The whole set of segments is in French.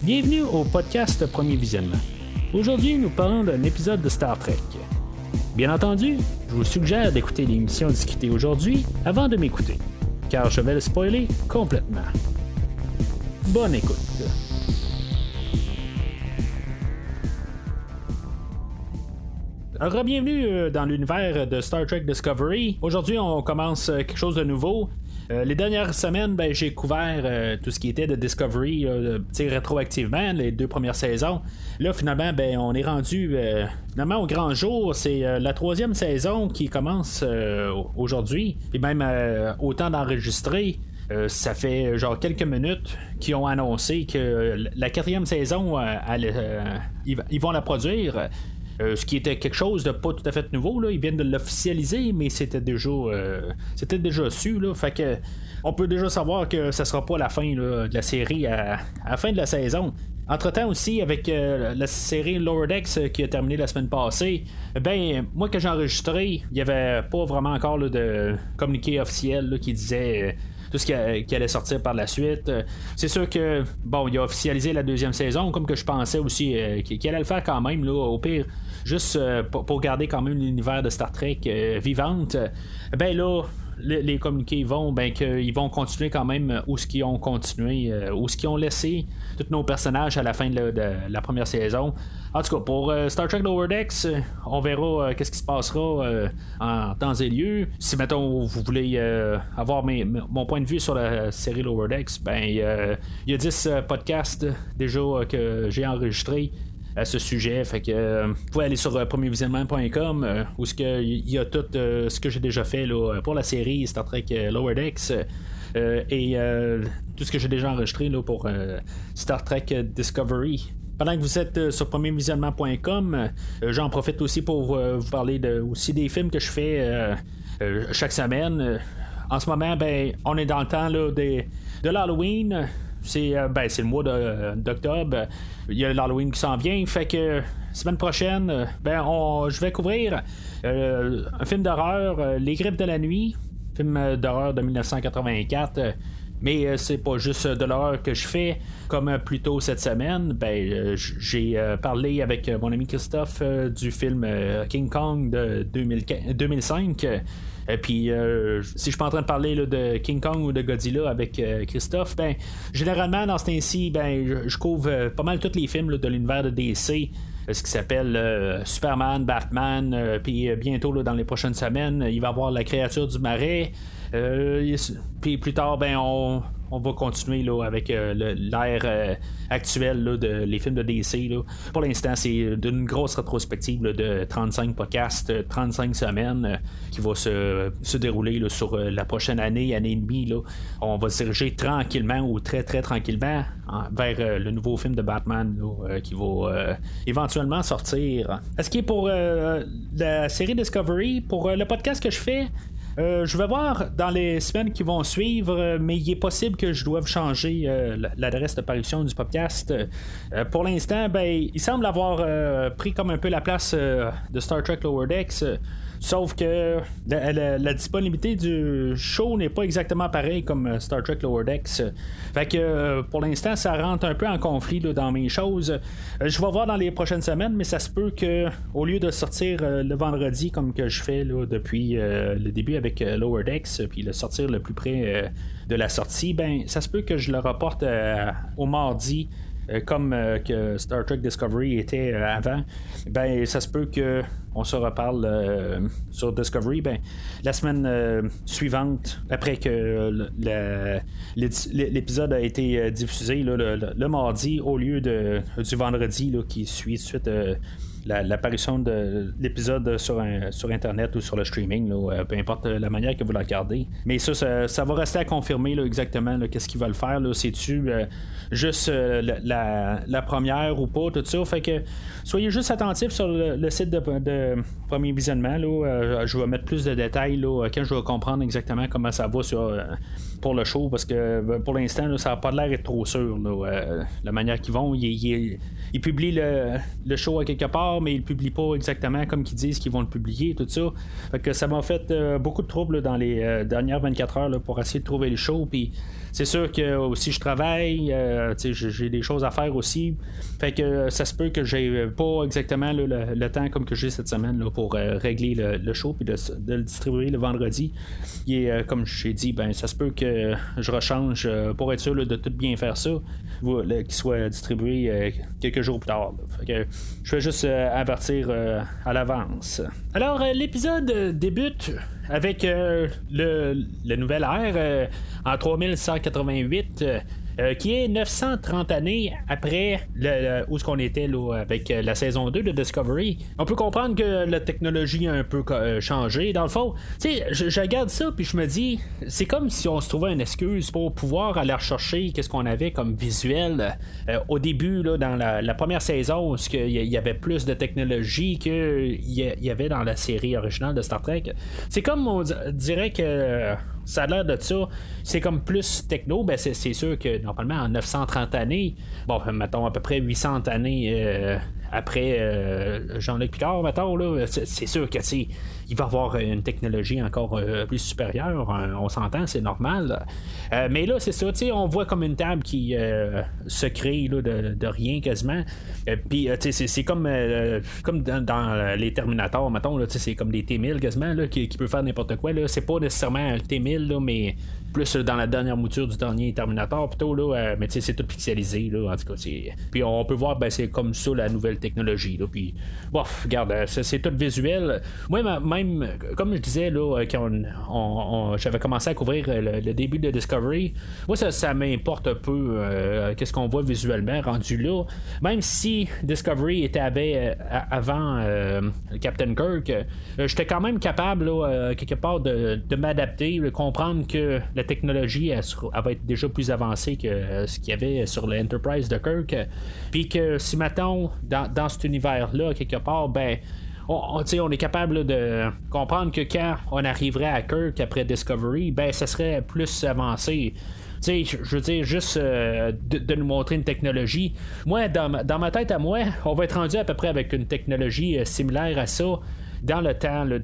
Bienvenue au podcast Premier Visionnement. Aujourd'hui, nous parlons d'un épisode de Star Trek. Bien entendu, je vous suggère d'écouter l'émission discutée aujourd'hui avant de m'écouter, car je vais le spoiler complètement. Bonne écoute. Bienvenue dans l'univers de Star Trek Discovery. Aujourd'hui, on commence quelque chose de nouveau. Les dernières semaines, j'ai couvert tout ce qui était de Discovery rétroactivement, les 2 premières saisons. Là, finalement, on est rendu finalement au grand jour. C'est la 3e saison qui commence aujourd'hui. Et même au temps d'enregistrer, ça fait genre quelques minutes qu'ils ont annoncé que la 4e saison, ils vont la produire. Ce qui était quelque chose de pas tout à fait nouveau, là. Ils viennent de l'officialiser, mais c'était déjà su, là. Fait que on peut déjà savoir que ça sera pas la fin là, de la série à la fin de la saison. Entre-temps aussi, avec la série Lower Decks qui a terminé la semaine passée, moi que j'ai enregistré, il n'y avait pas vraiment encore là, de communiqué officiel là, qui disait tout ce qui allait sortir par la suite. C'est sûr que, il a officialisé la 2e saison, comme que je pensais aussi qu'il allait le faire quand même, là, au pire, juste pour garder quand même l'univers de Star Trek vivante. Là, les communiqués vont, qu'ils vont continuer quand même où ce qu'ils ont continué, où ce qu'ils ont laissé tous nos personnages à la fin de la première saison. En tout cas, pour Star Trek Lower Decks, on verra qu'est-ce qui se passera en temps et lieu. Si, mettons, vous voulez avoir mon point de vue sur la série Lower Decks, il y a 10 podcasts déjà que j'ai enregistrés à ce sujet. Fait que vous pouvez aller sur premiervisionnement.com où il y a tout ce que j'ai déjà fait là, pour la série Star Trek Lower Decks. Et tout ce que j'ai déjà enregistré là, pour Star Trek Discovery. Pendant que vous êtes sur premiervisionnement.com, j'en profite aussi pour vous parler aussi des films que je fais chaque semaine. En ce moment, on est dans le temps là, de l'Halloween. C'est le mois d'octobre. Il y a l'Halloween qui s'en vient. Fait que semaine prochaine, je vais couvrir un film d'horreur, Les Griffes de la nuit, film d'horreur de 1984. Mais c'est pas juste de l'horreur que je fais. Comme plus tôt cette semaine, j'ai parlé avec mon ami Christophe du film King Kong de 2005. Puis si je suis pas en train de parler là, de King Kong ou de Godzilla avec Christophe, généralement dans ce temps-ci, je couvre pas mal tous les films là, de l'univers de DC. Ce qui s'appelle Superman, Batman, puis bientôt là, dans les prochaines semaines, il va y avoir la créature du marais. Puis plus tard, on va continuer là, avec l'ère actuelle là, de les films de DC. Là. Pour l'instant, c'est d'une grosse rétrospective là, de 35 podcasts, 35 semaines qui va se dérouler là, sur la prochaine année et demie. Là. On va se diriger tranquillement ou très très tranquillement vers le nouveau film de Batman là, qui va éventuellement sortir. Ce qui est pour la série Discovery, pour le podcast que je fais, je vais voir dans les semaines qui vont suivre, mais il est possible que je doive changer l'adresse de parution du podcast. Pour l'instant, il semble avoir pris comme un peu la place de Star Trek Lower Decks. Sauf que la disponibilité du show n'est pas exactement pareil comme Star Trek Lower Decks. Fait que pour l'instant, ça rentre un peu en conflit là, dans mes choses. Je vais voir dans les prochaines semaines, mais ça se peut que au lieu de sortir le vendredi comme que je fais là, depuis le début avec Lower Decks, puis le sortir le plus près de la sortie, ça se peut que je le reporte au mardi. Comme que Star Trek Discovery était avant, ça se peut que on se reparle sur Discovery la semaine suivante, après que l'épisode a été diffusé là, le mardi au lieu du vendredi là, qui suit suite l'apparition de l'épisode sur Internet ou sur le streaming, là, peu importe la manière que vous la regardez. Mais ça va rester à confirmer là, exactement là, qu'est-ce qu'ils veulent faire. Là. C'est-tu juste la première ou pas, tout ça. Fait que soyez juste attentifs sur le site de Premier Visionnement. Là. Je vais mettre plus de détails là, quand je vais comprendre exactement comment ça va pour le show, parce que pour l'instant, là, ça n'a pas l'air d'être trop sûr. Là, la manière qu'ils vont, ils publient le show à quelque part. sort, mais ils le publient pas exactement comme qu'ils disent qu'ils vont le publier, tout ça. Fait que ça m'a fait beaucoup de troubles là, dans les dernières 24 heures là, pour essayer de trouver le show. Puis c'est sûr que aussi je travaille, j'ai des choses à faire aussi. Fait que ça se peut que j'ai pas exactement là, le temps comme que j'ai cette semaine là, pour régler le show puis de le distribuer le vendredi. Et comme j'ai dit, ben ça se peut que je rechange pour être sûr là, de tout bien faire ça, qu'il soit distribué quelques jours plus tard. Fait que je vais juste avertir à l'avance. Alors l'épisode débute avec le nouvel ère en 3188 qui est 930 années après où ce qu'on était là, avec la saison 2 de Discovery. On peut comprendre que la technologie a un peu changé. Dans le fond, tu sais, je regarde ça puis je me dis, c'est comme si on se trouvait une excuse pour pouvoir aller rechercher qu'est-ce qu'on avait comme visuel au début là, dans la première saison, où il y avait plus de technologie qu'il y avait dans la série originale de Star Trek. C'est comme on dirait que ça a l'air de ça. C'est comme plus techno. Ben c'est sûr que normalement en 930 années, bon, mettons à peu près 800 années après Jean-Luc Picard, mettons, là, c'est sûr que il va y avoir une technologie encore plus supérieure, on s'entend, c'est normal. Mais là, c'est ça, on voit comme une table qui se crée là, de rien quasiment. Puis, c'est comme dans les Terminators, mettons, là, c'est comme des T-1000 quasiment, là, qui peut faire n'importe quoi. Là. C'est pas nécessairement un T-1000, là, mais plus dans la dernière mouture du dernier Terminator, plutôt, là, mais c'est tout pixelisé, là, en tout cas. Puis, on peut voir, ben, c'est comme ça la nouvelle technologie, là. Puis, bon, regarde, c'est tout visuel. Moi, même, comme je disais, là, quand j'avais commencé à couvrir le début de Discovery, moi, ça m'importe un peu qu'est-ce qu'on voit visuellement rendu là. Même si Discovery était avant Captain Kirk, j'étais quand même capable, là, quelque part, de m'adapter, de comprendre que la technologie elle va être déjà plus avancée que ce qu'il y avait sur l'Enterprise de Kirk. Puis que si, mettons, dans cet univers-là, quelque part, ben on est capable là, de comprendre que quand on arriverait à Kirk après Discovery, ben ça serait plus avancé. Je veux dire, juste de nous montrer une technologie. Moi, dans ma tête à moi, on va être rendu à peu près avec une technologie similaire à ça dans le temps là,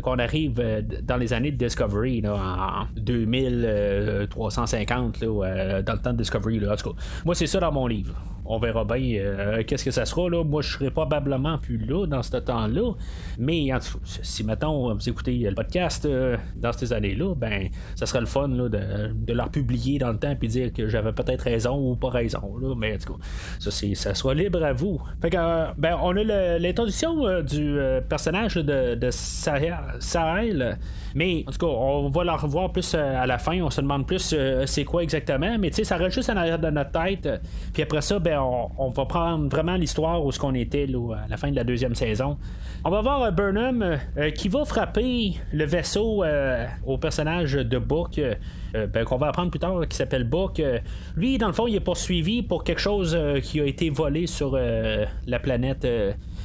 qu'on arrive dans les années de Discovery, là, en 2350, là, dans le temps de Discovery. Là. En tout cas, moi, c'est ça dans mon livre. On verra bien qu'est-ce que ça sera. Là. Moi, je serai probablement plus là dans ce temps-là. Mais en tout cas, si, mettons, vous écoutez le podcast dans ces années-là, ben, ça serait le fun là, de leur publier dans le temps et dire que j'avais peut-être raison ou pas raison. Là. Mais en tout cas, ça soit libre à vous. Fait que, ben, on a l'introduction du personnage de Sahel. Mais en tout cas, on va la revoir plus à la fin. On se demande plus c'est quoi exactement. Mais tu sais, ça reste juste en arrière de notre tête. Puis après ça, ben, on va prendre vraiment l'histoire où ce qu'on était là, à la fin de la deuxième saison. On va voir Burnham qui va frapper le vaisseau au personnage de Book. Qu'on va apprendre plus tard, qui s'appelle Book. Lui, dans le fond, il est poursuivi pour quelque chose qui a été volé sur la planète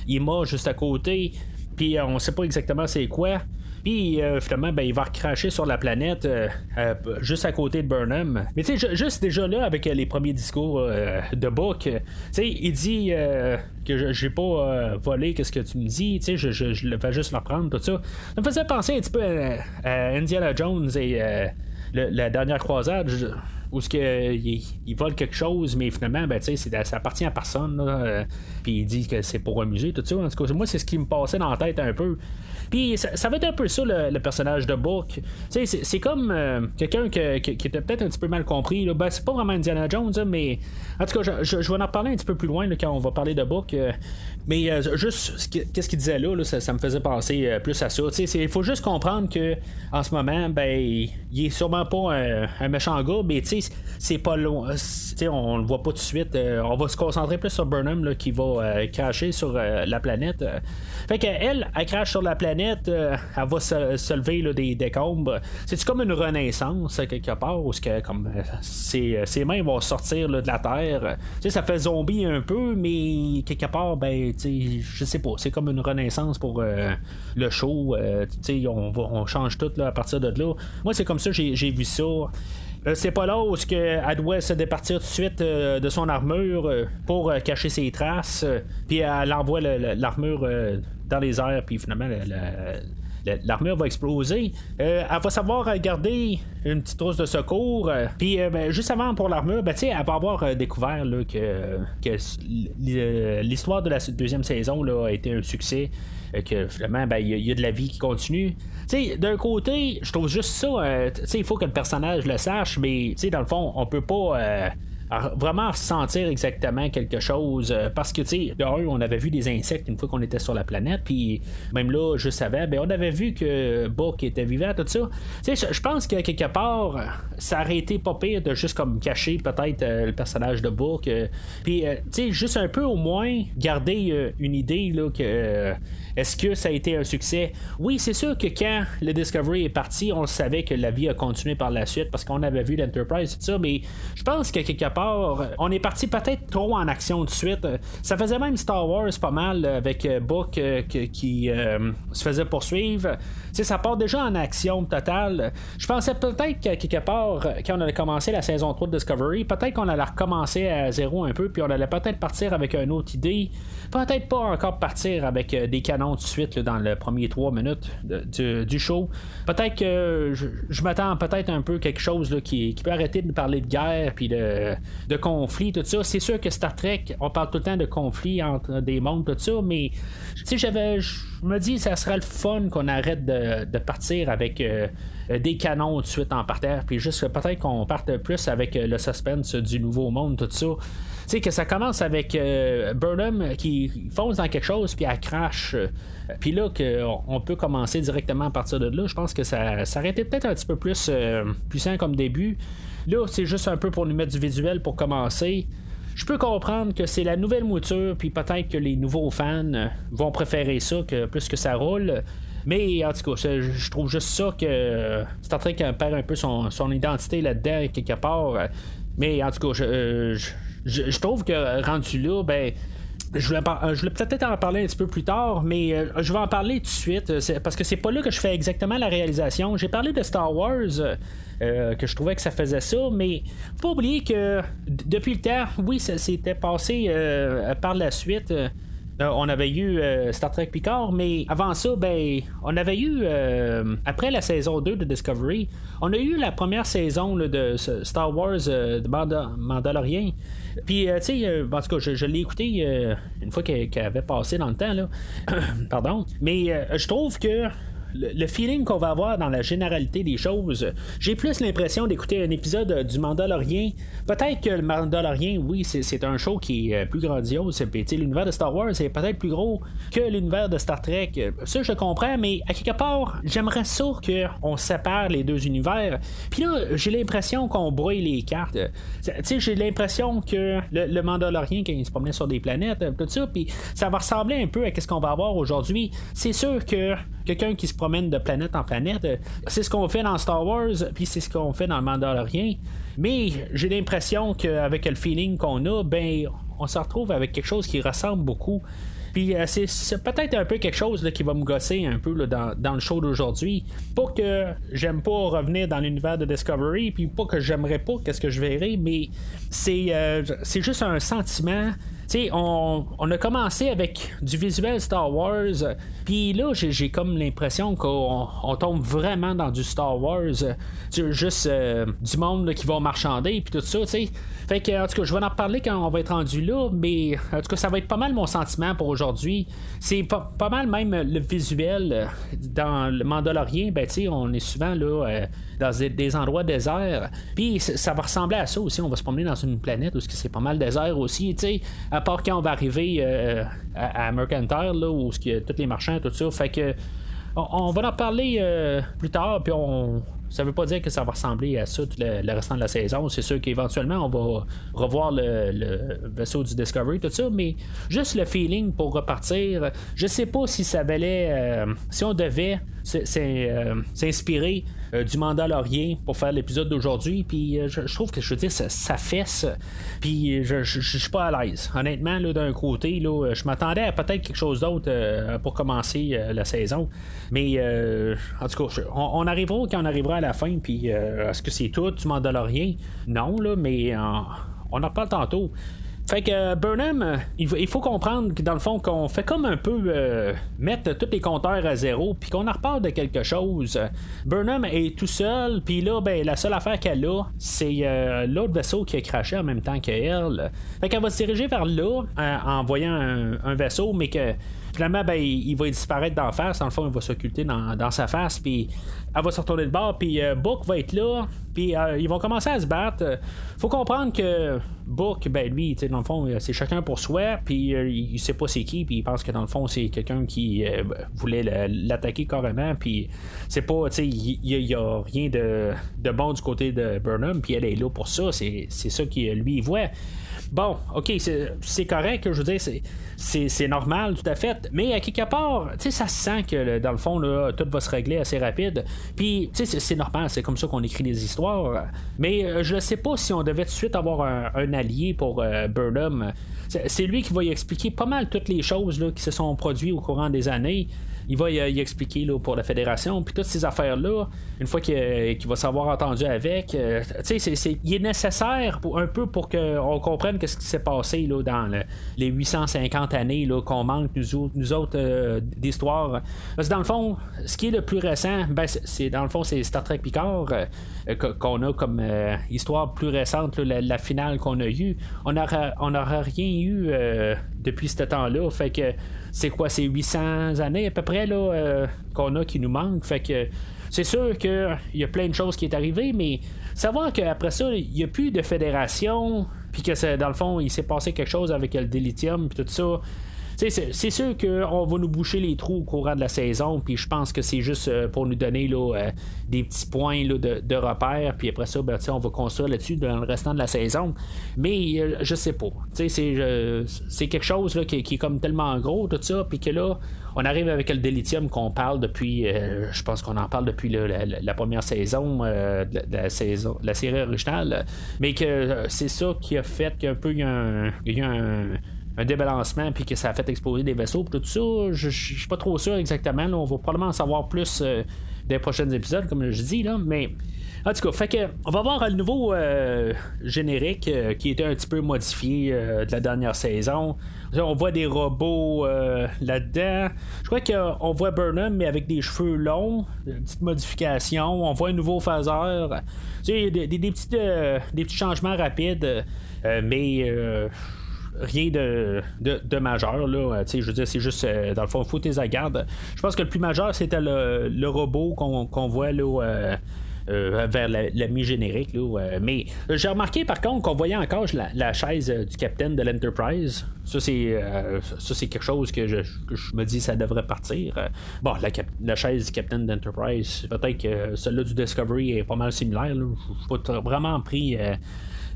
Ima, juste à côté. Puis on sait pas exactement c'est quoi. Puis finalement, ben, il va recracher sur la planète juste à côté de Burnham. Mais tu sais, juste déjà là, avec les premiers discours de Book, tu sais, il dit que j'ai pas volé, qu'est-ce que tu me dis, tu sais, je vais juste le reprendre, tout ça. Ça me faisait penser un petit peu à Indiana Jones et la dernière croisade, où il vole quelque chose, mais finalement, ben, ça appartient à personne. Puis il dit que c'est pour un musée, tout ça. En tout cas, moi, c'est ce qui me passait dans la tête un peu. Puis ça va être un peu ça, le personnage de Book. C'est comme quelqu'un qui était peut-être un petit peu mal compris. Là. Ben, c'est pas vraiment Indiana Jones, mais en tout cas, je vais en reparler un petit peu plus loin là, quand on va parler de Book. Mais juste, qu'est-ce qu'il disait là, ça me faisait penser plus à ça. Il faut juste comprendre que en ce moment, ben, il est sûrement pas un méchant gars, mais c'est pas loin. On le voit pas tout de suite. On va se concentrer plus sur Burnham là, qui va cracher sur la planète. Fait qu'elle crache sur la planète, elle va se lever là, des décombres. C'est comme une renaissance quelque part où comme ses mains vont sortir là, de la terre. Ça fait zombie un peu, mais quelque part, ben, je sais pas. C'est comme une renaissance pour le show. On change tout là, à partir de là. Moi, c'est comme ça j'ai vu ça. c'est pas là où elle doit se départir tout de suite de son armure pour cacher ses traces. Puis elle envoie l'armure dans les airs, puis finalement l'armure va exploser. Elle va savoir garder une petite trousse de secours. Puis juste avant pour l'armure, elle va avoir découvert là, que l'histoire de la deuxième saison là, a été un succès. Que finalement, il y a de la vie qui continue. D'un côté, je trouve juste ça. Il faut que le personnage le sache, mais dans le fond, on peut pas. Vraiment ressentir exactement quelque chose parce que de un, on avait vu des insectes une fois qu'on était sur la planète, puis même là juste avant on avait vu que Book était vivant, tout ça. Je pense que quelque part ça aurait été pas pire de juste comme cacher peut-être le personnage de Book, puis juste un peu au moins garder une idée là que est-ce que ça a été un succès. Oui, c'est sûr que quand le Discovery est parti, on savait que la vie a continué par la suite parce qu'on avait vu l'Enterprise et tout ça, mais je pense que quelque part on est parti peut-être trop en action tout de suite. Ça faisait même Star Wars pas mal avec Book qui se faisait poursuivre. Ça part déjà en action totale. Je pensais peut-être que quelque part, quand on allait commencer la saison 3 de Discovery, peut-être qu'on allait recommencer à zéro un peu, puis on allait peut-être partir avec une autre idée. Peut-être pas encore partir avec des canons tout de suite là, dans le premier 3 minutes du show. Peut-être que je m'attends peut-être un peu quelque chose là, qui peut arrêter de parler de guerre puis de conflit, tout ça. C'est sûr que Star Trek, on parle tout le temps de conflit entre des mondes, tout ça, mais je me dis ça serait le fun qu'on arrête de partir avec des canons tout de suite en parterre, puis juste peut-être qu'on parte plus avec le suspense du nouveau monde, tout ça. Que ça commence avec Burnham qui fonce dans quelque chose puis elle crache, puis là qu'on peut commencer directement à partir de là. Je pense que ça aurait été peut-être un petit peu plus puissant comme début. Là c'est juste un peu pour nous mettre du visuel pour commencer. Je peux comprendre que c'est la nouvelle mouture, puis peut-être que les nouveaux fans vont préférer ça plus que ça roule. Mais en tout cas, je trouve juste ça que Star Trek perd un peu son identité là-dedans quelque part. Mais en tout cas, je trouve que rendu là, je voulais peut-être en parler un petit peu plus tard, mais je vais en parler tout de suite, parce que c'est pas là que je fais exactement la réalisation. J'ai parlé de Star Wars, que je trouvais que ça faisait ça, mais faut pas oublier que depuis le temps, oui, ça s'était passé par la suite. On avait eu Star Trek Picard, mais avant ça, on avait eu, après la saison 2 de Discovery, on a eu la première saison là, de Star Wars de Mandalorian. Puis, en tout cas, je l'ai écouté une fois qu'elle avait passé dans le temps, là. Pardon. Mais je trouve que le feeling qu'on va avoir dans la généralité des choses, j'ai plus l'impression d'écouter un épisode du Mandalorian. Peut-être que le Mandalorian, oui, c'est un show qui est plus grandiose. L'univers de Star Wars est peut-être plus gros que l'univers de Star Trek. Ça, je comprends, mais à quelque part, j'aimerais ça qu'on sépare les deux univers. Puis là, j'ai l'impression qu'on brouille les cartes. J'ai l'impression que le Mandalorian, quand il se promenait sur des planètes, tout ça, puis ça va ressembler un peu à ce qu'on va avoir aujourd'hui. C'est sûr que quelqu'un qui se promène de planète en planète, c'est ce qu'on fait dans Star Wars, puis c'est ce qu'on fait dans le Mandalorian. Mais j'ai l'impression qu'avec le feeling qu'on a, on se retrouve avec quelque chose qui ressemble beaucoup. Puis c'est peut-être un peu quelque chose là, qui va me gosser un peu là, dans le show d'aujourd'hui. Pas que j'aime pas revenir dans l'univers de Discovery, puis pas que j'aimerais pas qu'est-ce que je verrai, mais c'est juste un sentiment. On a commencé avec du visuel Star Wars, puis là j'ai comme l'impression qu'on tombe vraiment dans du Star Wars, juste du monde là, qui va marchander puis tout ça, t'sais. Fait que en tout cas je vais en reparler quand on va être rendu là, mais en tout cas ça va être pas mal mon sentiment pour aujourd'hui. C'est pas mal même le visuel dans le Mandalorian, on est souvent là dans des endroits déserts, puis ça va ressembler à ça aussi. On va se promener dans une planète où c'est pas mal désert aussi, à part quand on va arriver à Mercantile là, où il y a tous les marchands, tout ça. Fait que on va en parler plus tard, puis ça veut pas dire que ça va ressembler à ça tout le restant de la saison. C'est sûr qu'éventuellement on va revoir le vaisseau du Discovery, tout ça, mais juste le feeling pour repartir, je sais pas si ça valait si on devait s'inspirer du Mandalorian pour faire l'épisode d'aujourd'hui, puis je trouve que, je veux dire, ça fesse, puis je suis pas à l'aise. Honnêtement, là, d'un côté, là, je m'attendais à peut-être quelque chose d'autre pour commencer la saison, mais en tout cas, on arrivera quand on arrivera à la fin, puis est-ce que c'est tout du Mandalorian? Non, là, mais on en reparle tantôt. Fait que Burnham, il faut comprendre que dans le fond, qu'on fait comme un peu mettre tous les compteurs à zéro, puis qu'on en reparle de quelque chose. Burnham est tout seul, puis là, ben, la seule affaire qu'elle a, c'est l'autre vaisseau qui a craché en même temps qu'elle. Fait qu'elle va se diriger vers là en voyant un vaisseau, mais que finalement, ben, il va disparaître d'en face. Dans le fond, il va s'occulter dans sa face, puis elle va se retourner de bord, puis Book va être là, puis ils vont commencer à se battre. Faut comprendre que Book, ben lui, dans le fond, c'est chacun pour soi, puis il sait pas c'est qui, puis il pense que dans le fond, c'est quelqu'un qui voulait l'attaquer carrément, puis c'est pas, il y a rien de bon du côté de Burnham, puis elle est là pour ça, c'est ça qu'il lui voit. Bon, ok, c'est correct, je veux dire, c'est normal, tout à fait, mais à quelque part, ça se sent que dans le fond, là, tout va se régler assez rapide, puis c'est normal, c'est comme ça qu'on écrit les histoires, mais je ne sais pas si on devait tout de suite avoir un allié pour Burnham. C'est lui qui va y expliquer pas mal toutes les choses là, qui se sont produites au courant des années. Il va y expliquer là, pour la fédération, puis toutes ces affaires-là, une fois qu'il va s'avoir entendu avec, il est nécessaire un peu pour qu'on comprenne ce qui s'est passé là, dans les 850 années là, qu'on manque nous autres d'histoire. Parce que dans le fond, ce qui est le plus récent, ben, c'est dans le fond, c'est Star Trek Picard qu'on a comme histoire plus récente, là, la finale qu'on a eue. On n'aura rien eu depuis ce temps-là. Fait que c'est quoi, c'est 800 années à peu près là, qu'on a qui nous manquent. Fait que c'est sûr qu'il y a plein de choses qui est arrivé, mais savoir qu'après ça, il n'y a plus de fédération, puis que dans le fond, il s'est passé quelque chose avec le dilithium, puis tout ça. C'est sûr qu'on va nous boucher les trous au courant de la saison, puis je pense que c'est juste pour nous donner là, des petits points là, de repère, puis après ça, ben, on va construire là-dessus dans le restant de la saison. Mais je sais pas. C'est quelque chose là, qui est comme tellement gros, tout ça, puis que là, on arrive avec le dilithium qu'on parle depuis, je pense qu'on en parle depuis la première saison, la série originale, mais que c'est ça qui a fait qu'un peu il y a un débalancement, puis que ça a fait exploser des vaisseaux, puis tout ça, je suis pas trop sûr exactement, là, on va probablement en savoir plus des prochains épisodes, comme je dis, là, mais en tout cas, fait que on va voir le nouveau générique qui était un petit peu modifié de la dernière saison. On voit des robots là-dedans. Je crois qu'on voit Burnham, mais avec des cheveux longs, une petite modification. On voit un nouveau phaser. Des petits changements rapides, mais rien de majeur là. Je veux dire, c'est juste dans le fond, faut tes garde. Je pense que le plus majeur c'était le robot qu'on voit là vers la mi-générique là, mais j'ai remarqué par contre qu'on voyait encore la chaise du capitaine de l'Enterprise. Ça c'est quelque chose que je me dis ça devrait partir. Bon, la chaise du capitaine d'Enterprise, peut-être que celle-là du Discovery est pas mal similaire là. J'ai pas vraiment pris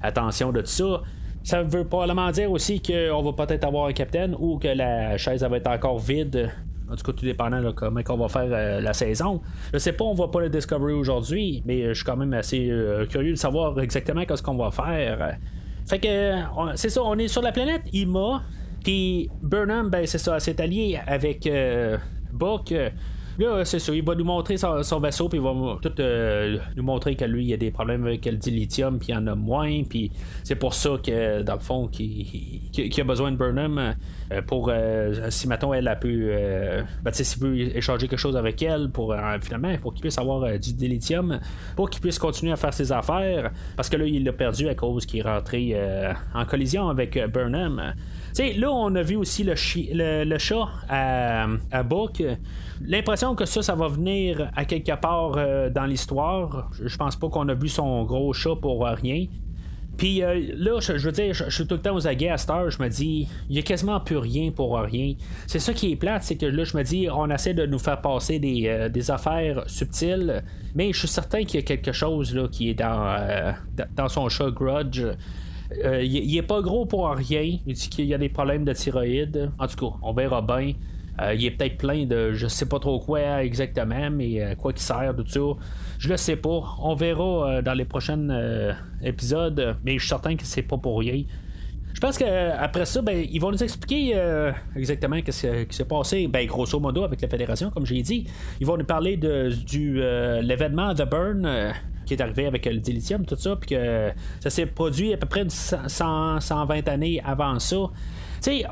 attention de tout ça. Ça veut probablement dire aussi qu'on va peut-être avoir un capitaine ou que la chaise va être encore vide. En tout cas, tout dépendant de comment on va faire la saison. Je sais pas, on voit pas le Discovery aujourd'hui, mais je suis quand même assez curieux de savoir exactement ce qu'on va faire. Fait que c'est ça, on est sur la planète Ima, puis Burnham, ben c'est ça, s'est allié avec Book. Là, c'est ça, il va nous montrer son vaisseau, puis il va tout nous montrer que lui, il y a des problèmes avec le dilithium, puis il y en a moins, puis c'est pour ça que, dans le fond, qu'il a besoin de Burnham pour, si mettons, elle a pu, s'il peut échanger quelque chose avec elle, pour finalement, pour qu'il puisse avoir du dilithium, pour qu'il puisse continuer à faire ses affaires, parce que là, il l'a perdu à cause qu'il est rentré en collision avec Burnham. T'sais, là, on a vu aussi le chat à Book. L'impression que ça va venir à quelque part dans l'histoire. Je pense pas qu'on a vu son gros chat pour rien. Puis là, je veux dire, je suis tout le temps aux aguets à cette heure. Je me dis, il y a quasiment plus rien pour rien. C'est ça qui est plate, c'est que là, je me dis, on essaie de nous faire passer des affaires subtiles. Mais je suis certain qu'il y a quelque chose là, qui est dans son chat Grudge. Il est pas gros pour rien. Il dit qu'il y a des problèmes de thyroïde. En tout cas, on verra bien. il est peut-être plein de je sais pas trop quoi exactement, mais à quoi qui sert, tout ça. Je le sais pas. On verra dans les prochains épisodes, mais je suis certain que c'est pas pour rien. Je pense qu'après ça, ils vont nous expliquer exactement ce qui s'est passé, grosso modo, avec la Fédération, comme j'ai dit. Ils vont nous parler de l'événement The Burn qui est arrivé avec le dilithium, tout ça, puis que ça s'est produit à peu près 120 années avant ça. Tu sais,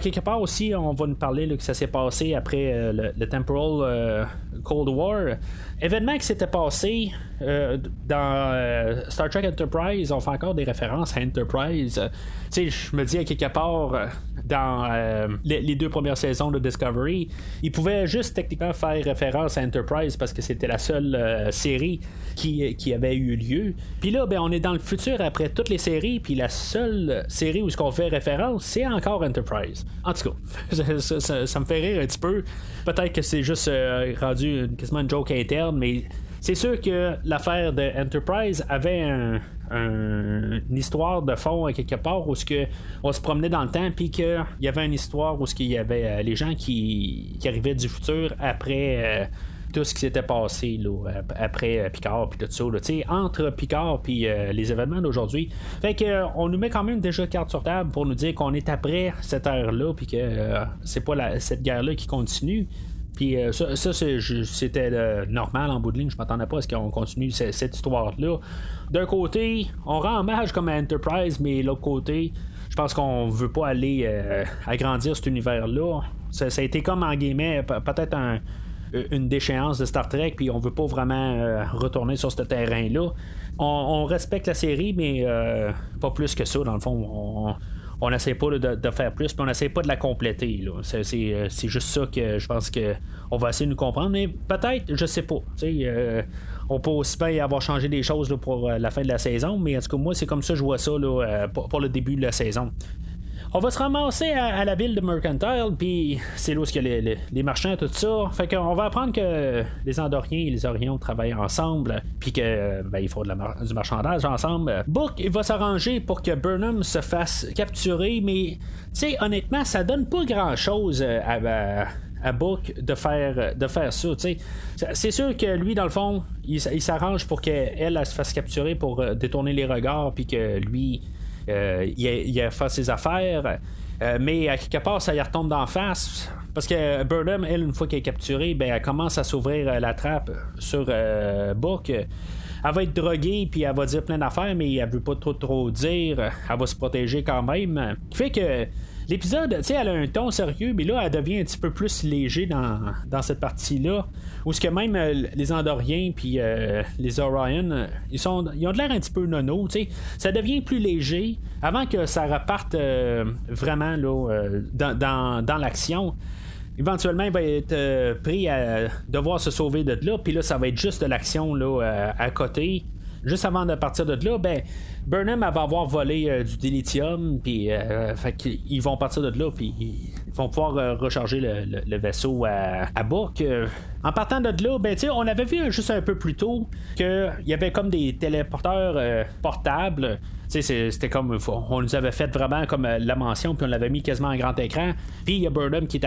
quelque part aussi, on va nous parler là, que ça s'est passé après le Temporal Cold War. Événement qui s'était passé dans Star Trek Enterprise, on fait encore des références à Enterprise. Tu sais, je me dis à quelque part, dans les 2 premières saisons de Discovery, ils pouvaient juste techniquement faire référence à Enterprise parce que c'était la seule série qui avait eu lieu. Puis là, on est dans le futur après toutes les séries, puis la seule série où ce qu'on fait référence, c'est encore Enterprise. En tout cas, ça me fait rire un petit peu. Peut-être que c'est juste rendu quasiment une joke interne, mais c'est sûr que l'affaire de Enterprise avait une histoire de fond à quelque part où on se promenait dans le temps, puis qu'il y avait une histoire où il y avait les gens qui arrivaient du futur après tout ce qui s'était passé là, après Picard puis tout ça là, entre Picard puis les événements d'aujourd'hui. Fait que on nous met quand même déjà carte sur table pour nous dire qu'on est après cette ère-là, puis que c'est pas cette guerre-là qui continue. Puis ça c'était normal en bout de ligne. Je m'attendais pas à ce qu'on continue cette histoire-là. D'un côté, on rend hommage comme à Enterprise, mais de l'autre côté, je pense qu'on veut pas aller agrandir cet univers-là. Ça a été comme en guillemets peut-être une déchéance de Star Trek, puis on veut pas vraiment retourner sur ce terrain-là. On respecte la série, mais pas plus que ça. Dans le fond, on n'essaie pas de faire plus, puis on n'essaie pas de la compléter. Là. C'est juste ça que je pense qu'on va essayer de nous comprendre, mais peut-être, je sais pas. On peut aussi bien avoir changé des choses là, pour la fin de la saison, mais en tout cas, moi, c'est comme ça que je vois ça là, pour le début de la saison. On va se ramasser à la ville de Mercantile, puis c'est là où il y a les marchands, tout ça. Fait qu'on va apprendre que les Andoriens et les Orions travaillent ensemble, puis que ils font du marchandage ensemble. Book, il va s'arranger pour que Burnham se fasse capturer, mais tu sais, honnêtement, ça donne pas grand-chose à Book de faire ça, tu sais. C'est sûr que lui, dans le fond, il s'arrange pour qu'elle se fasse capturer pour détourner les regards, puis que lui il a fait ses affaires, mais à quelque part ça y retombe d'en face parce que Burnham, elle, une fois qu'elle est capturée, elle commence à s'ouvrir la trappe sur Book. Elle va être droguée, puis elle va dire plein d'affaires, mais elle veut pas trop dire. Elle va se protéger quand même. Ce qui fait que l'épisode, tu sais, elle a un ton sérieux, mais là, elle devient un petit peu plus léger dans cette partie-là. Où ce que même les Andoriens puis les Orion, ils ont de l'air un petit peu nono, tu sais. Ça devient plus léger avant que ça reparte vraiment là, dans l'action. Éventuellement, il va être pris à devoir se sauver de là, puis là, ça va être juste de l'action là, à côté. Juste avant de partir de là, Burnham elle va avoir volé du dilithium, puis fait qu'ils vont partir de là, puis ils vont pouvoir recharger le vaisseau à Book. En partant de là, on avait vu juste un peu plus tôt qu'il y avait comme des téléporteurs portables. C'était comme on nous avait fait vraiment comme la mention, puis on l'avait mis quasiment en grand écran. Puis il y a Burnham qui est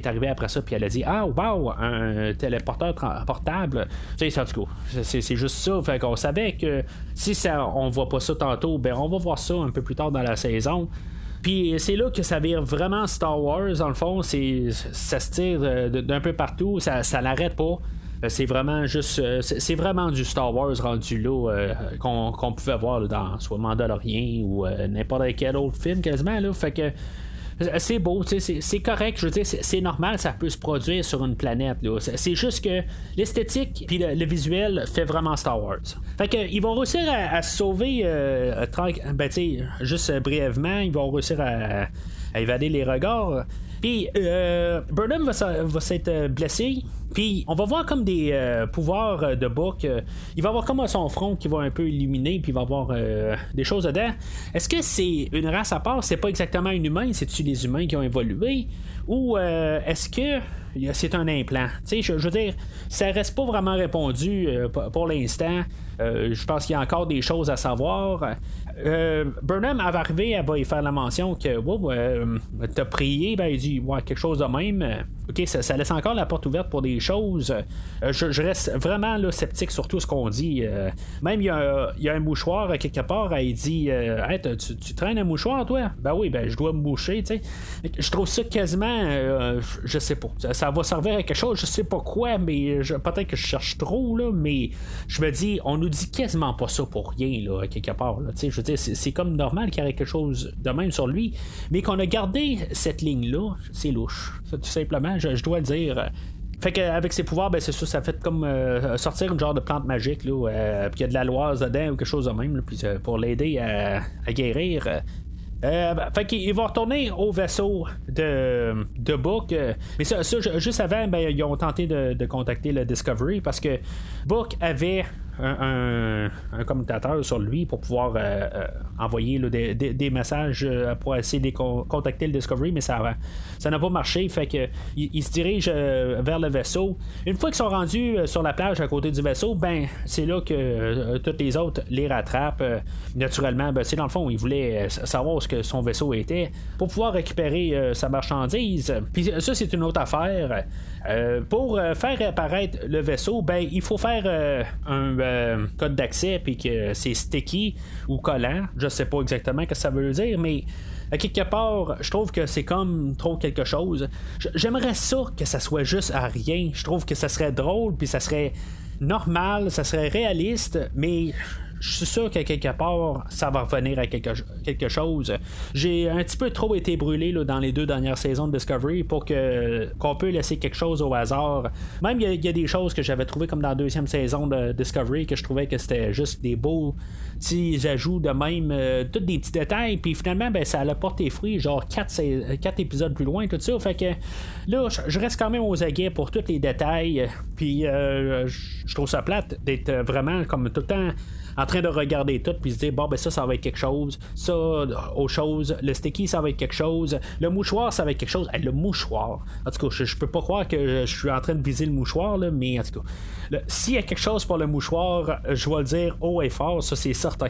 arrivé après ça, puis elle a dit ah wow, un téléporteur portable. En tout cas, c'est juste ça. Fait qu'on savait que si on voit pas ça tantôt, on va voir ça un peu plus tard dans la saison. Puis c'est là que ça vire vraiment Star Wars, dans le fond. Ça se tire d'un peu partout, ça l'arrête pas. C'est vraiment juste c'est vraiment du Star Wars rendu là qu'on pouvait voir là, dans soit Mandalorian ou n'importe quel autre film quasiment là. Fait que c'est beau, c'est correct, je veux dire, c'est normal, ça peut se produire sur une planète là. C'est juste que l'esthétique puis le visuel fait vraiment Star Wars. Fait que ils vont réussir à se sauver juste brièvement, ils vont réussir à évader les regards. Puis Burnham va s'être blessé. Puis on va voir comme des pouvoirs de Book. Il va avoir comme son front qui va un peu illuminer, puis il va avoir des choses dedans. Est-ce que c'est une race à part? C'est pas exactement un humain, c'est-tu les humains qui ont évolué? Ou est-ce que c'est un implant? Je veux dire, ça reste pas vraiment répondu pour l'instant. Je pense qu'il y a encore des choses à savoir. Burnham avait arrivé, elle va y faire la mention que t'as prié, ben il dit ouais, quelque chose de même. OK, ça laisse encore la porte ouverte pour des choses. Je reste vraiment là, sceptique sur tout ce qu'on dit. Même il y a un mouchoir quelque part, elle dit hey, tu traînes un mouchoir, toi? Ben oui, ben je dois me boucher, tu sais. Je trouve ça quasiment je sais pas. Ça va servir à quelque chose, je sais pas quoi, mais peut-être que je cherche trop, là, mais je me dis, on nous dit quasiment pas ça pour rien, là, quelque part. Là, je veux dire, c'est comme normal qu'il y ait quelque chose de même sur lui, mais qu'on a gardé cette ligne-là, c'est louche. Ça, tout simplement, je dois le dire. Fait qu'avec ses pouvoirs, ben c'est sûr, ça fait comme sortir une genre de plante magique, là, puis il y a de l'aloise dedans ou quelque chose de même, là, puis pour l'aider à guérir. Fait qu'il va retourner au vaisseau de Book. Mais ça, juste avant, ben, ils ont tenté de contacter le Discovery parce que Book avait un commutateur sur lui pour pouvoir envoyer là, des messages pour essayer de contacter le Discovery, mais ça n'a pas marché. Fait que il se dirige vers le vaisseau. Une fois qu'ils sont rendus sur la plage à côté du vaisseau, ben c'est là que tous les autres les rattrapent. Naturellement, ben, c'est dans le fond, ils voulaient savoir ce que son vaisseau était pour pouvoir récupérer sa marchandise. Puis ça, c'est une autre affaire. Pour faire apparaître le vaisseau, ben il faut faire un code d'accès, puis que c'est sticky ou collant. Je sais pas exactement ce que ça veut dire, mais à quelque part, je trouve que c'est comme trop quelque chose. J'aimerais ça que ça soit juste à rien. Je trouve que ça serait drôle, puis ça serait normal, ça serait réaliste, mais je suis sûr qu'à quelque part, ça va revenir à quelque chose. J'ai un petit peu trop été brûlé là, dans les 2 dernières saisons de Discovery pour qu'on peut laisser quelque chose au hasard. Même il y a des choses que j'avais trouvées comme dans la 2e saison de Discovery que je trouvais que c'était juste des beaux petits ajouts de même, tous des petits détails, puis finalement ben, ça a porté fruit genre 4 épisodes plus loin, tout ça. Fait que là, je reste quand même aux aguets pour tous les détails, puis je trouve ça plate d'être vraiment comme tout le temps en train de regarder tout puis se dire bon ben ça va être quelque chose, ça autre chose, le sticky ça va être quelque chose, le mouchoir ça va être quelque chose. Le mouchoir, en tout cas je peux pas croire que je suis en train de viser le mouchoir là, mais en tout cas s'il y a quelque chose pour le mouchoir, je vais le dire haut et fort, ça c'est certain.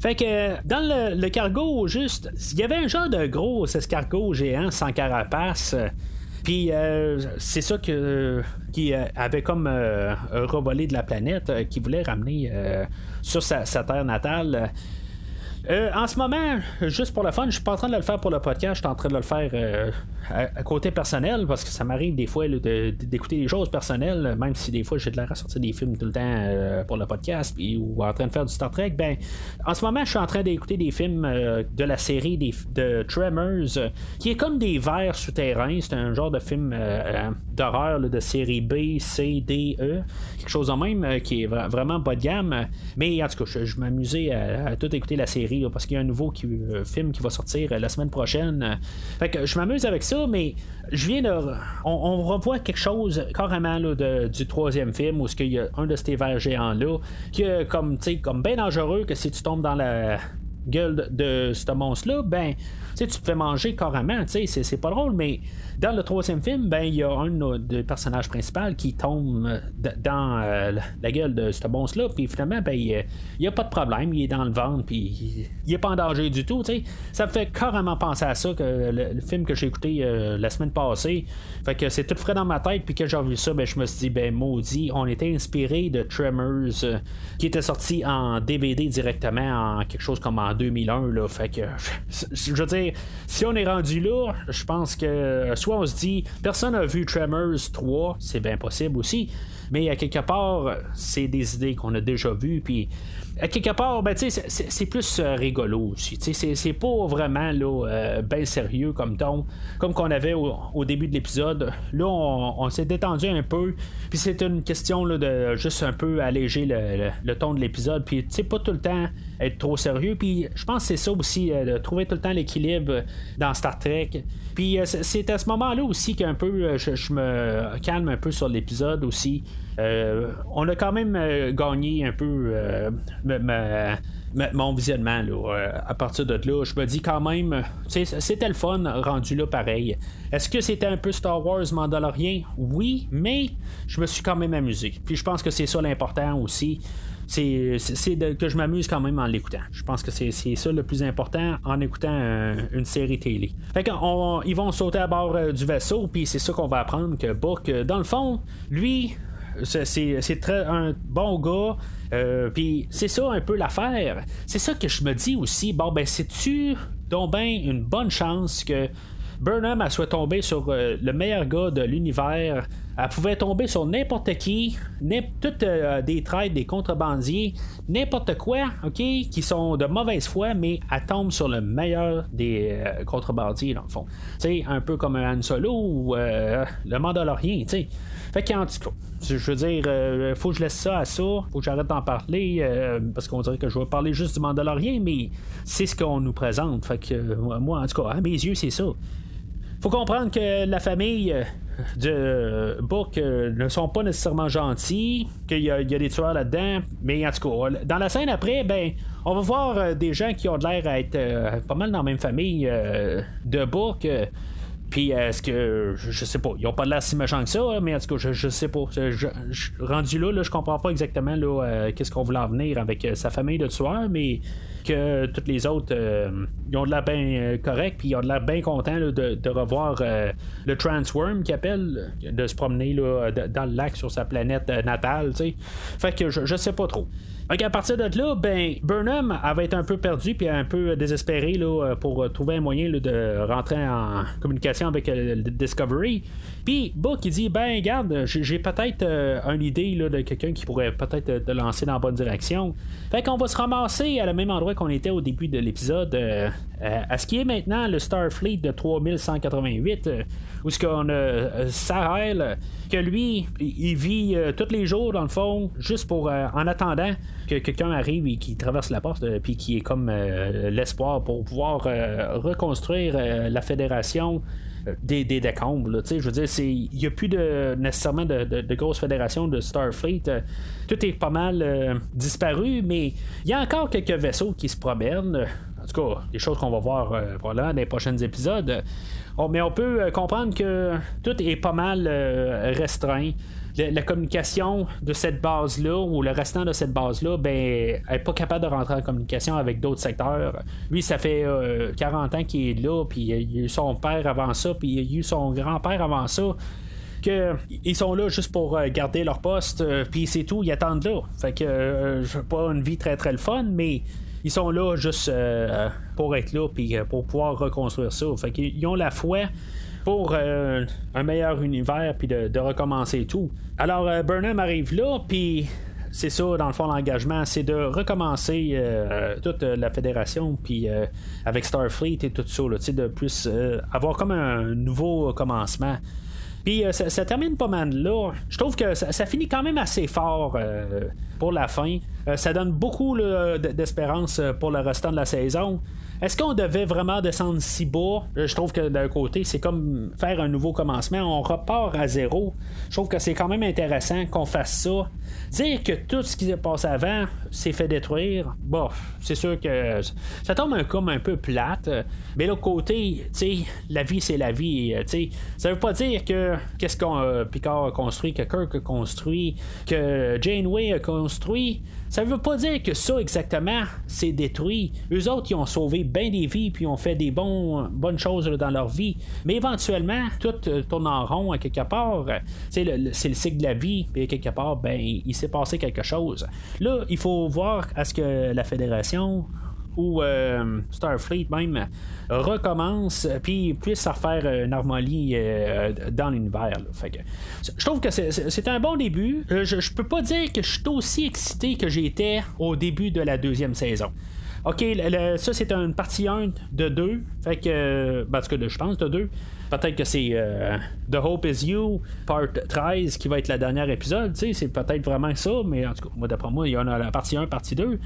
Fait que dans le cargo, juste il y avait un genre de gros escargot géant sans carapace. Puis c'est ça qui avait comme revolé de la planète, qui voulait ramener sur sa terre natale. En ce moment, juste pour le fun, je suis pas en train de le faire pour le podcast, je suis en train de le faire à côté personnel, parce que ça m'arrive des fois là, d'écouter des choses personnelles, même si des fois j'ai de l'air à sortir des films tout le temps pour le podcast ou en train de faire du Star Trek. Ben, en ce moment, je suis en train d'écouter des films de la série de Tremors, qui est comme des vers souterrains. C'est un genre de film d'horreur là, de série B, C, D, E, quelque chose en même qui est vraiment bas de gamme. Mais en tout cas, je m'amusais à tout écouter la série là, parce qu'il y a un nouveau film qui va sortir la semaine prochaine. Fait que je m'amuse avec ça, mais je viens de. On revoit quelque chose carrément là, du 3e film où il y a un de ces vers géants-là qui est comme bien dangereux, que si tu tombes dans la gueule de ce monstre-là, ben tu te fais manger carrément, c'est pas drôle, mais dans le 3e film, ben il y a un des personnages principaux qui tombe dans la gueule de ce monstre-là, puis finalement, ben il y a pas de problème, il est dans le ventre, puis il est pas en danger du tout, ça me fait carrément penser à ça, que le film que j'ai écouté la semaine passée, fait que c'est tout frais dans ma tête, puis que j'ai vu ça, ben je me suis dit, ben maudit, on était inspiré de Tremors, qui était sorti en DVD directement en quelque chose comme en 2001, là, fait que je veux dire, si on est rendu là, je pense que soit on se dit personne n'a vu Tremors 3, c'est bien possible aussi, mais à quelque part c'est des idées qu'on a déjà vues, puis à quelque part ben, c'est plus rigolo aussi, c'est pas vraiment là, bien sérieux comme ton, comme qu'on avait au début de l'épisode. Là on s'est détendu un peu, puis c'est une question là, de juste un peu alléger le ton de l'épisode, puis pas tout le temps être trop sérieux, puis je pense que c'est ça aussi, de trouver tout le temps l'équilibre dans Star Trek. Puis c'est à ce moment-là aussi qu'un peu je me calme un peu sur l'épisode aussi. On a quand même gagné un peu mon visionnement là, à partir de là. Je me dis quand même, c'était le fun rendu là pareil. Est-ce que c'était un peu Star Wars Mandalorian? Oui, mais je me suis quand même amusé. Puis je pense que c'est ça l'important aussi. que je m'amuse quand même en l'écoutant. Je pense que c'est ça le plus important en écoutant une série télé. Fait qu'ils vont sauter à bord du vaisseau, puis c'est ça qu'on va apprendre que Book, dans le fond, lui, c'est très un bon gars. Puis c'est ça un peu l'affaire. C'est ça que je me dis aussi. Bon, ben, c'est-tu donc ben une bonne chance que Burnham elle soit tombée sur le meilleur gars de l'univers. Elle pouvait tomber sur n'importe qui, toutes des traîtres, des contrebandiers, n'importe quoi, ok, qui sont de mauvaise foi, mais elle tombe sur le meilleur des contrebandiers, dans le fond. Tu sais, un peu comme un Han Solo ou le Mandalorien, tu sais. Fait qu'en tout cas, je veux dire, faut que je laisse ça à ça, faut que j'arrête d'en parler, parce qu'on dirait que je vais parler juste du Mandalorien, mais c'est ce qu'on nous présente. Fait que moi, en tout cas, à mes yeux, c'est ça. Faut comprendre que la famille de Book ne sont pas nécessairement gentils, qu'il y a des tueurs là-dedans, mais en tout cas, dans la scène après, ben, on va voir des gens qui ont l'air à être pas mal dans la même famille de Book. Puis est-ce que je sais pas, ils ont pas l'air si méchants que ça, mais en tout cas, je sais pas. Rendu là, je comprends pas exactement qu'est-ce qu'on voulait en venir avec sa famille de tueurs, mais que toutes les autres ils ont de l'air bien correct, puis ils ont de l'air bien contents de revoir le Transworm qui appelle, de se promener dans le lac sur sa planète natale, tu sais. Fait que je sais pas trop. Donc à partir de là, ben Burnham elle va être un peu perdue puis un peu désespérée pour trouver un moyen de rentrer en communication avec le Discovery. Puis Book il dit ben regarde, j'ai peut-être une idée de quelqu'un qui pourrait peut-être te lancer dans la bonne direction. Fait qu'on va se ramasser à le même endroit qu'on était au début de l'épisode, à ce qui est maintenant le Starfleet de 3188, où ce qu'on a Sahel, que lui il vit tous les jours dans le fond juste pour en attendant que quelqu'un arrive et qui traverse la porte, puis qui est comme l'espoir pour pouvoir reconstruire la fédération des décombres. Je veux dire, il n'y a plus nécessairement de grosses fédérations de Starfleet. Tout est pas mal disparu, mais il y a encore quelques vaisseaux qui se promènent. En tout cas, des choses qu'on va voir dans les prochains épisodes. Mais on peut comprendre que tout est pas mal restreint. La communication de cette base-là, ou le restant de cette base-là, ben, elle n'est pas capable de rentrer en communication avec d'autres secteurs. Lui, ça fait 40 ans qu'il est là, puis il a eu son père avant ça, puis il a eu son grand-père avant ça. Ils sont là juste pour garder leur poste, puis c'est tout, ils attendent là. Fait que pas une vie très très le fun, mais ils sont là juste pour être là, puis pour pouvoir reconstruire ça. Fait qu'ils ont la foi pour un meilleur univers, puis de recommencer tout. Alors Burnham arrive là, puis c'est ça, dans le fond, l'engagement, c'est de recommencer toute la fédération, puis avec Starfleet et tout ça, là, de plus avoir comme un nouveau commencement. Puis ça termine pas mal là. Je trouve que ça finit quand même assez fort pour la fin. Ça donne beaucoup d'espérance pour le restant de la saison. Est-ce qu'on devait vraiment descendre si bas? Je trouve que d'un côté, c'est comme faire un nouveau commencement. On repart à zéro. Je trouve que c'est quand même intéressant qu'on fasse ça. Dire que tout ce qui s'est passé avant s'est fait détruire, bon, c'est sûr que ça tombe comme un peu plate. Mais l'autre côté, tu sais, la vie, c'est la vie. Tu sais, ça veut pas dire que qu'est-ce qu'on Picard a construit, que Kirk a construit, que Janeway a construit. Ça veut pas dire que ça exactement c'est détruit. Eux autres ils ont sauvé bien des vies puis ont fait des bonnes choses dans leur vie. Mais éventuellement, tout tourne en rond à quelque part. C'est le cycle de la vie, puis quelque part, ben il s'est passé quelque chose. Là, il faut voir à ce que la Fédération ou Starfleet même recommence puis puisse refaire une harmonie dans l'univers là. Fait que je trouve que c'est un bon début. Je peux pas dire que je suis aussi excité que j'étais au début de la deuxième saison. OK, ça c'est une partie 1 de 2. Fait que en tout cas, je pense de 2. Peut-être que c'est The Hope Is You, part 13, qui va être le dernier épisode. C'est peut-être vraiment ça, mais en tout cas, moi d'après moi, il y en a la partie 1, partie 2.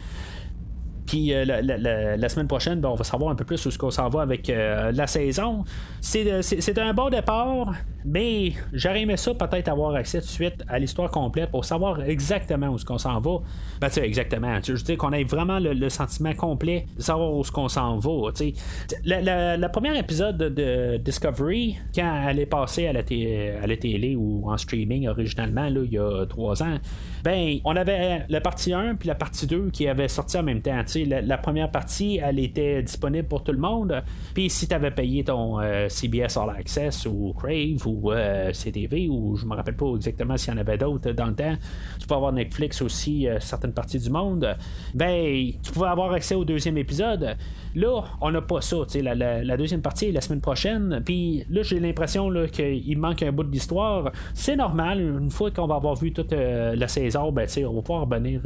Puis la semaine prochaine, on va savoir un peu plus où ce qu'on s'en va avec la saison. C'est un bon départ, mais j'aurais aimé ça peut-être avoir accès tout de suite à l'histoire complète pour savoir exactement où ce qu'on s'en va. Ben, exactement. Je veux dire qu'on ait vraiment le sentiment complet de savoir où ce qu'on s'en va. La première épisode de Discovery, quand elle est passée à la télé ou en streaming originalement, là, il y a 3 ans, ben, on avait la partie 1 puis la partie 2 qui avait sorti en même temps. La première partie, elle était disponible pour tout le monde. Puis si tu avais payé ton CBS All Access ou Crave ou CTV, ou je me rappelle pas exactement s'il y en avait d'autres dans le temps, tu peux avoir Netflix aussi, certaines parties du monde, ben, tu pouvais avoir accès au deuxième épisode. Là, on n'a pas ça. La deuxième partie est la semaine prochaine. Puis là, j'ai l'impression là, qu'il manque un bout de l'histoire. C'est normal. Une fois qu'on va avoir vu toute la saison, ben, on va pouvoir revenir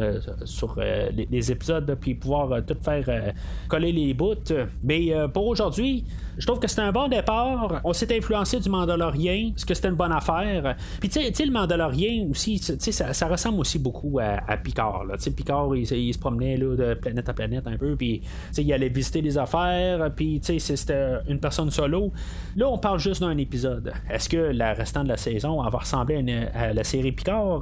sur les épisodes puis pouvoir tout faire coller les bouts. Mais pour aujourd'hui, je trouve que c'est un bon départ. On s'est influencé du Mandalorian, parce que c'était une bonne affaire. Puis tu sais, le Mandalorian aussi, ça ressemble aussi beaucoup à Picard. Là. Picard, il se promenait là, de planète à planète un peu, puis il allait visiter des affaires, puis c'était une personne solo. Là, on parle juste d'un épisode. Est-ce que le restant de la saison elle va ressembler à la série Picard?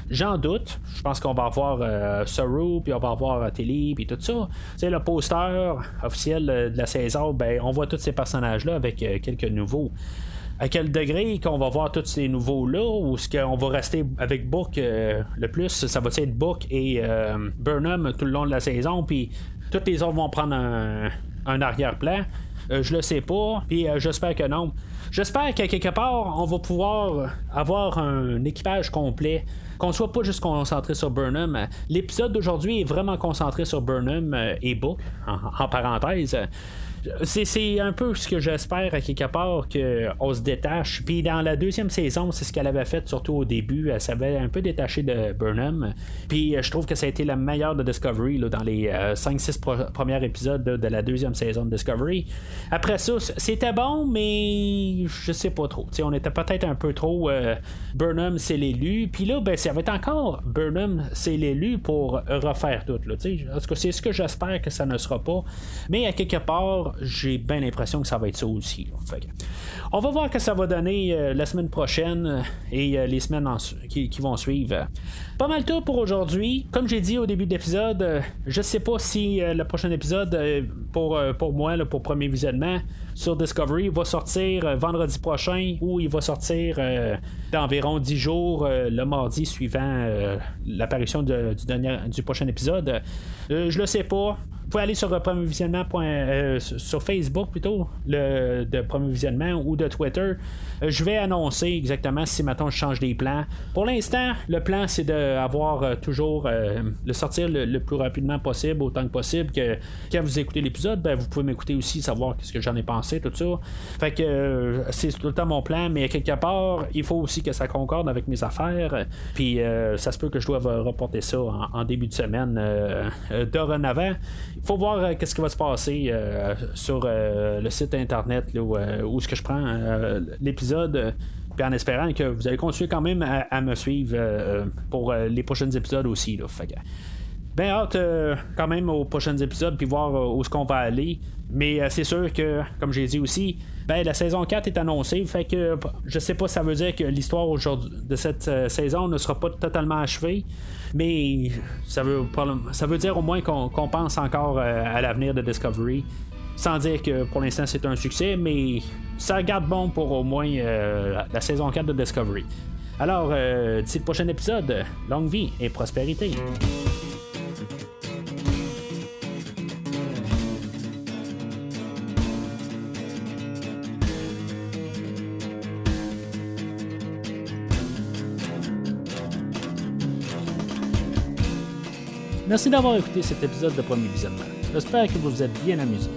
J'en doute. Je pense qu'on va avoir Saru, puis on va avoir Tilly, puis tout ça. Le poster officiel de la saison, ben, on voit tous ces personnages-là avec quelques nouveaux. À quel degré qu'on va voir tous ces nouveaux-là, ou est-ce qu'on va rester avec Book le plus, ça va être Book et Burnham tout le long de la saison, puis tous les autres vont prendre un arrière-plan. Je le sais pas, puis j'espère que non. J'espère qu'à quelque part, on va pouvoir avoir un équipage complet, qu'on soit pas juste concentré sur Burnham. L'épisode d'aujourd'hui est vraiment concentré sur Burnham et Book, en parenthèse. C'est un peu ce que j'espère à quelque part, qu'on se détache. Puis dans la deuxième saison, c'est ce qu'elle avait fait surtout au début. Elle s'avait un peu détachée de Burnham. Puis je trouve que ça a été la meilleure de Discovery là, dans les 5-6 premiers épisodes de la deuxième saison de Discovery. Après ça, c'était bon, mais je sais pas trop. T'sais, on était peut-être un peu trop Burnham, c'est l'élu. Puis là, ben, ça va être encore Burnham, c'est l'élu pour refaire tout. Là, en tout cas, c'est ce que j'espère que ça ne sera pas. Mais à quelque part, j'ai bien l'impression que ça va être ça aussi. Fait que, on va voir que ça va donner la semaine prochaine et les semaines qui vont suivre. Pas mal tout pour aujourd'hui. Comme j'ai dit au début de l'épisode, je sais pas si le prochain épisode pour moi, là, pour premier visionnement sur Discovery, va sortir vendredi prochain ou il va sortir d'environ 10 jours le mardi suivant l'apparition du prochain épisode. Je le sais pas. Vous pouvez aller sur Premier Visionnement sur Facebook plutôt de Premier Visionnement ou de Twitter. Je vais annoncer exactement si maintenant je change des plans. Pour l'instant, le plan c'est d'avoir toujours le sortir le plus rapidement possible, autant que possible, que quand vous écoutez l'épisode, ben, vous pouvez m'écouter aussi, savoir ce que j'en ai pensé, tout ça. Fait que c'est tout le temps mon plan, mais quelque part, il faut aussi que ça concorde avec mes affaires. Puis ça se peut que je doive reporter ça en début de semaine dorénavant. Il faut voir qu'est-ce qui va se passer sur le site internet là, où est-ce que je prends l'épisode, puis en espérant que vous allez continuer quand même à me suivre pour les prochains épisodes aussi là. Fait que, ben hâte quand même aux prochains épisodes puis voir où est-ce qu'on va aller. Mais c'est sûr que, comme j'ai dit aussi, ben la saison 4 est annoncée. Fait que je sais pas si ça veut dire que l'histoire aujourd'hui de cette saison ne sera pas totalement achevée. Mais ça veut dire au moins qu'on pense encore à l'avenir de Discovery. Sans dire que pour l'instant c'est un succès, mais ça garde bon pour au moins la saison 4 de Discovery. Alors, d'ici le prochain épisode, longue vie et prospérité. Merci d'avoir écouté cet épisode de Premier Visionnement. J'espère que vous vous êtes bien amusés.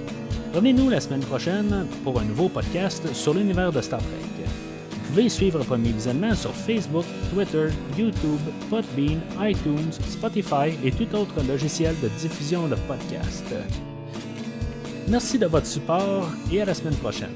Revenez-nous la semaine prochaine pour un nouveau podcast sur l'univers de Star Trek. Vous pouvez suivre Premier Visionnement sur Facebook, Twitter, YouTube, Podbean, iTunes, Spotify et tout autre logiciel de diffusion de podcasts. Merci de votre support et à la semaine prochaine.